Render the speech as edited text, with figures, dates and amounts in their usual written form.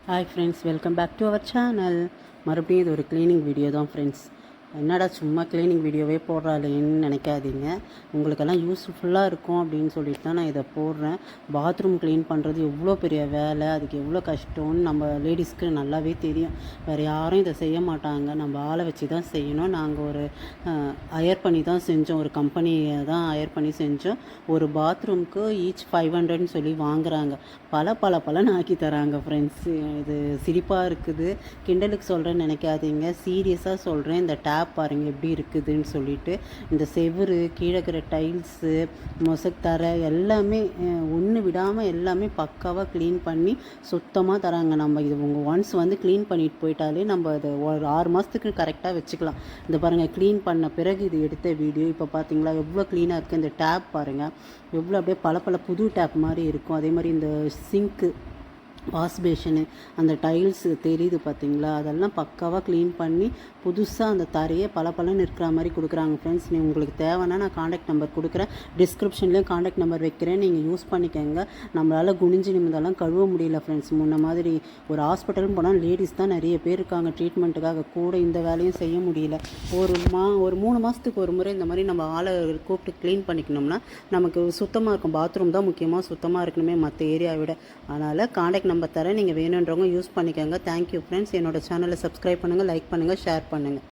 Hi friends, welcome back to our channel. மறுபடியும் இது ஒரு க்ளீனிங் வீடியோ தான் ஃப்ரெண்ட்ஸ். என்னடா சும்மா க்ளீனிங் வீடியோவே போடுறாளேன்னு நினைக்காதீங்க. உங்களுக்கெல்லாம் யூஸ்ஃபுல்லாக இருக்கும் அப்படின்னு சொல்லிட்டு தான் நான் இதை போடுறேன். பாத்ரூம் க்ளீன் பண்ணுறது எவ்வளோ பெரிய வேலை, அதுக்கு எவ்வளோ கஷ்டம்னு நம்ம லேடிஸ்க்கு நல்லாவே தெரியும். வேறு யாரும் இதை செய்ய மாட்டாங்க, நம்ம ஆளை வச்சு தான் செய்யணும். நாங்கள் ஒரு ஹையர் பண்ணி தான் செஞ்சோம், ஒரு கம்பெனியை தான் ஹையர் பண்ணி செஞ்சோம். ஒரு பாத்ரூம்க்கு ஈச் 500ன்னு சொல்லி வாங்குகிறாங்க. பலன்னு ஆக்கி தராங்க ஃப்ரெண்ட்ஸ். இது சிரிப்பாக இருக்குது, கிண்டலுக்கு சொல்கிறேன்னு நினைக்காதீங்க, சீரியஸாக சொல்கிறேன். இந்த டேப் பாருங்கள் எப்படி இருக்குதுன்னு சொல்லிட்டு. இந்த செவுரு, கீழே இருக்கிற டைல்ஸு, மொசக் தரை எல்லாமே ஒன்று விடாமல் எல்லாமே பக்காவாக க்ளீன் பண்ணி சுத்தமாக தராங்க. நம்ம இது உங்கள் ஒன்ஸ் வந்து க்ளீன் பண்ணிட்டு போயிட்டாலே நம்ம அதை ஒரு 6 மாதத்துக்கு கரெக்டாக வச்சுக்கலாம். இந்த பாருங்கள், க்ளீன் பண்ண பிறகு இது எடுத்த வீடியோ. இப்போ பார்த்தீங்களா எவ்வளோ க்ளீனாக இருக்குது. இந்த டேப் பாருங்கள் எவ்வளோ அப்படியே பல புது டேப் மாதிரி இருக்கும். அதே மாதிரி இந்த சிங்க்கு, வாஷ் பேஷனு, அந்த டைல்ஸு தெரியுது பார்த்தீங்களா, அதெல்லாம் பக்காவாக க்ளீன் பண்ணி புதுசாக அந்த தரையே பலன்னு இருக்கிற மாதிரி கொடுக்குறாங்க ஃப்ரெண்ட்ஸ். உங்களுக்கு தேவைன்னா நான் காண்டாக்ட் நம்பர் கொடுக்குறேன், டிஸ்கிரிப்ஷன்லேயும் காண்டாக்ட் நம்பர் வைக்கிறேன், நீங்கள் யூஸ் பண்ணிக்கோங்க. நம்மளால் குனிஞ்சு நிமிந்தெல்லாம் கழுவ முடியல ஃப்ரெண்ட்ஸ். முன்ன மாதிரி ஒரு ஹாஸ்பிட்டலும் போனால் லேடிஸ் தான் நிறைய பேர் இருக்காங்க ட்ரீட்மெண்ட்டுக்காக, கூட இந்த வேலையும் செய்ய முடியல. ஒரு 3 மாதத்துக்கு ஒரு முறை இந்த மாதிரி நம்ம ஆளை கூப்பிட்டு க்ளீன் பண்ணிக்கணும்னா நமக்கு சுத்தமாக இருக்கும். பாத்ரூம் தான் முக்கியமாக சுத்தமாக இருக்கணுமே மற்ற ஏரியாவை விட. அதனால் காண்டாக்ட் நம்பர் தரேன், நீங்கள் வேணுன்றவங்க யூஸ் பண்ணிக்கோங்க. Thank you friends. என்னோடய சேனலை சப்ஸ்கிரைப் பண்ணுங்கள், லைக் பண்ணுங்கள், ஷேர் பண்ணுங்கள்.